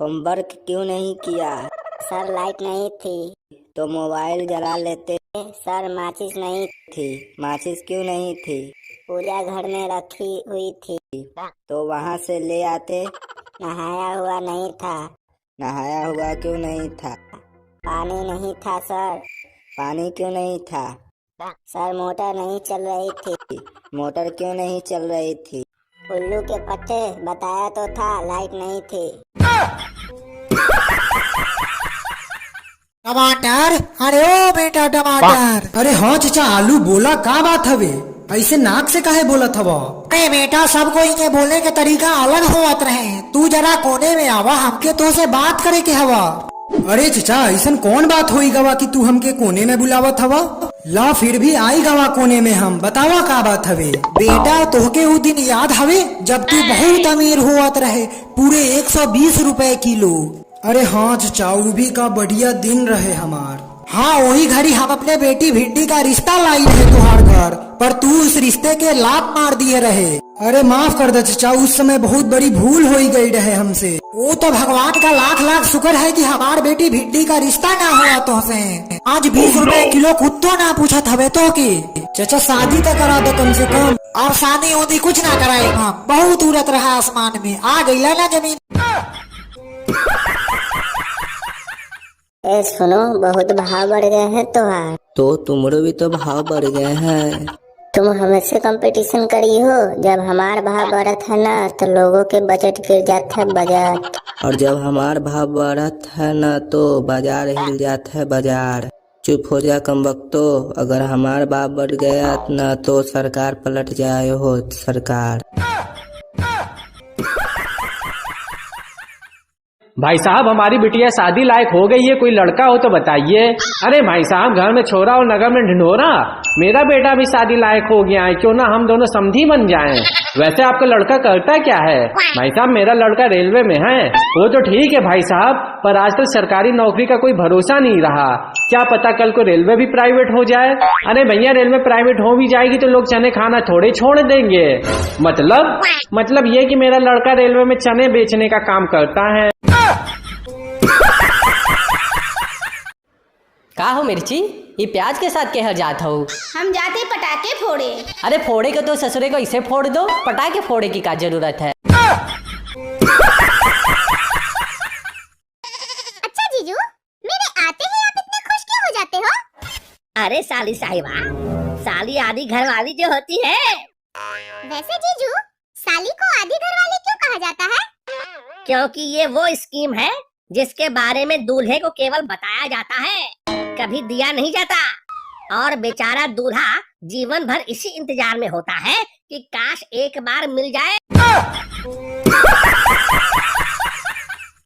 Homework क्यों नहीं किया? सर लाइट नहीं थी। तो मोबाइल जला लेते। सर माचिस नहीं थी माचिस क्यों नहीं थी? पूजा घर में रखी हुई थी। तो वहाँ से ले आते। नहाया हुआ नहीं था। नहाया हुआ क्यों नहीं था? पानी नहीं था सर। पानी क्यों नहीं था? सर मोटर नहीं चल रही थी। मोटर क्यों नहीं चल रही थी? उल्लू के पट्टे बताया तो था, लाइट नहीं थी। टमाटर, अरे ओ बेटा टमाटर। अरे हाँ चाचा, आलू बोला का बात हवे? ऐसे नाक से काहे बोलत हवा? अरे बेटा, सब कोई के बोलने के तरीका अलग होवत रहे। तू जरा कोने में आवा, हमके तो से बात करे के हवा। अरे चाचा, ऐसन कौन बात होई गवा कि तू हमके कोने में बुलावत हवा? ला फिर भी आई गवा कोने में, हम बतावा का बात हवे। बेटा, तोहके वो दिन याद हवे जब तू बहुत अमीर हुआत रहे, पूरे 120 रुपए किलो। अरे हाँ चाचा, वो भी का बढ़िया दिन रहे हमार। हाँ, वही घड़ी हम अपने बेटी भिंडी का रिश्ता लाई रहे तुहार घर, पर तू उस रिश्ते के लात मार दिए रहे। अरे माफ कर दे चाचा, उस समय बहुत बड़ी भूल हो गई रहे हमसे। वो तो भगवान का लाख लाख शुक्र है कि हमार बेटी भिंडी का रिश्ता ना हुआ तुमसे। आज 20 रुपए किलो कुत्तो ना पूछत हवे तो की। चाचा शादी तो करा दो कम से कम। और शादी उदी कुछ ना कराए, हम बहुत उड़त रहा आसमान में, आ गई ना जमीन। ए सुनो, बहुत भाव बढ़ गए हैं तुम्हार। तो तुम्हारे भी तो भाव बढ़ गए हैं। तुम हमसे कंपटीशन करी हो। जब हमार भाव बढ़त है ना तो लोगों के बजट गिर जाता है, बजट। और जब हमार भाव बढ़त है ना तो बाजार हिल जाता है, बाजार। चुप हो जा कमबख्तो, अगर हमार भाव बढ़ गया ना तो सरकार पलट जाए हो, सरकार। भाई साहब, हमारी बिटिया शादी लायक हो गई है, कोई लड़का हो तो बताइए। अरे भाई साहब, घर में छोरा और नगर में ढिंढोरा। मेरा बेटा भी शादी लायक हो गया है, क्यों ना हम दोनों समधी बन जाएं। वैसे आपका लड़का करता क्या है? भाई साहब, मेरा लड़का रेलवे में है। वो तो ठीक है भाई साहब, पर आजकल सरकारी नौकरी का कोई भरोसा नहीं रहा। क्या पता कल को रेलवे भी प्राइवेट हो जाए। अरे भैया, रेलवे प्राइवेट हो भी जाएगी तो लोग चने खाना थोड़े छोड़ देंगे। मतलब ये कि मेरा लड़का रेलवे में चने बेचने का काम करता है। का हो मिर्ची, ये प्याज के साथ कह जात हो? हम जाते पटाखे फोड़े। अरे फोड़े को तो ससुरे को इसे फोड़ दो, पटाखे फोड़े की क्या जरूरत है? अच्छा जीजू, मेरे आते ही आप इतने खुश क्यों हो जाते हो? अरे साली साहिबा, साली आधी घर वाली जो होती है। वैसे जीजू, साली को आधी घरवाली क्यों कहा जाता है? क्योंकि ये वो स्कीम है जिसके बारे में दूल्हे को केवल बताया जाता है, कभी दिया नहीं जाता। और बेचारा दूल्हा जीवन भर इसी इंतजार में होता है कि काश एक बार मिल जाए।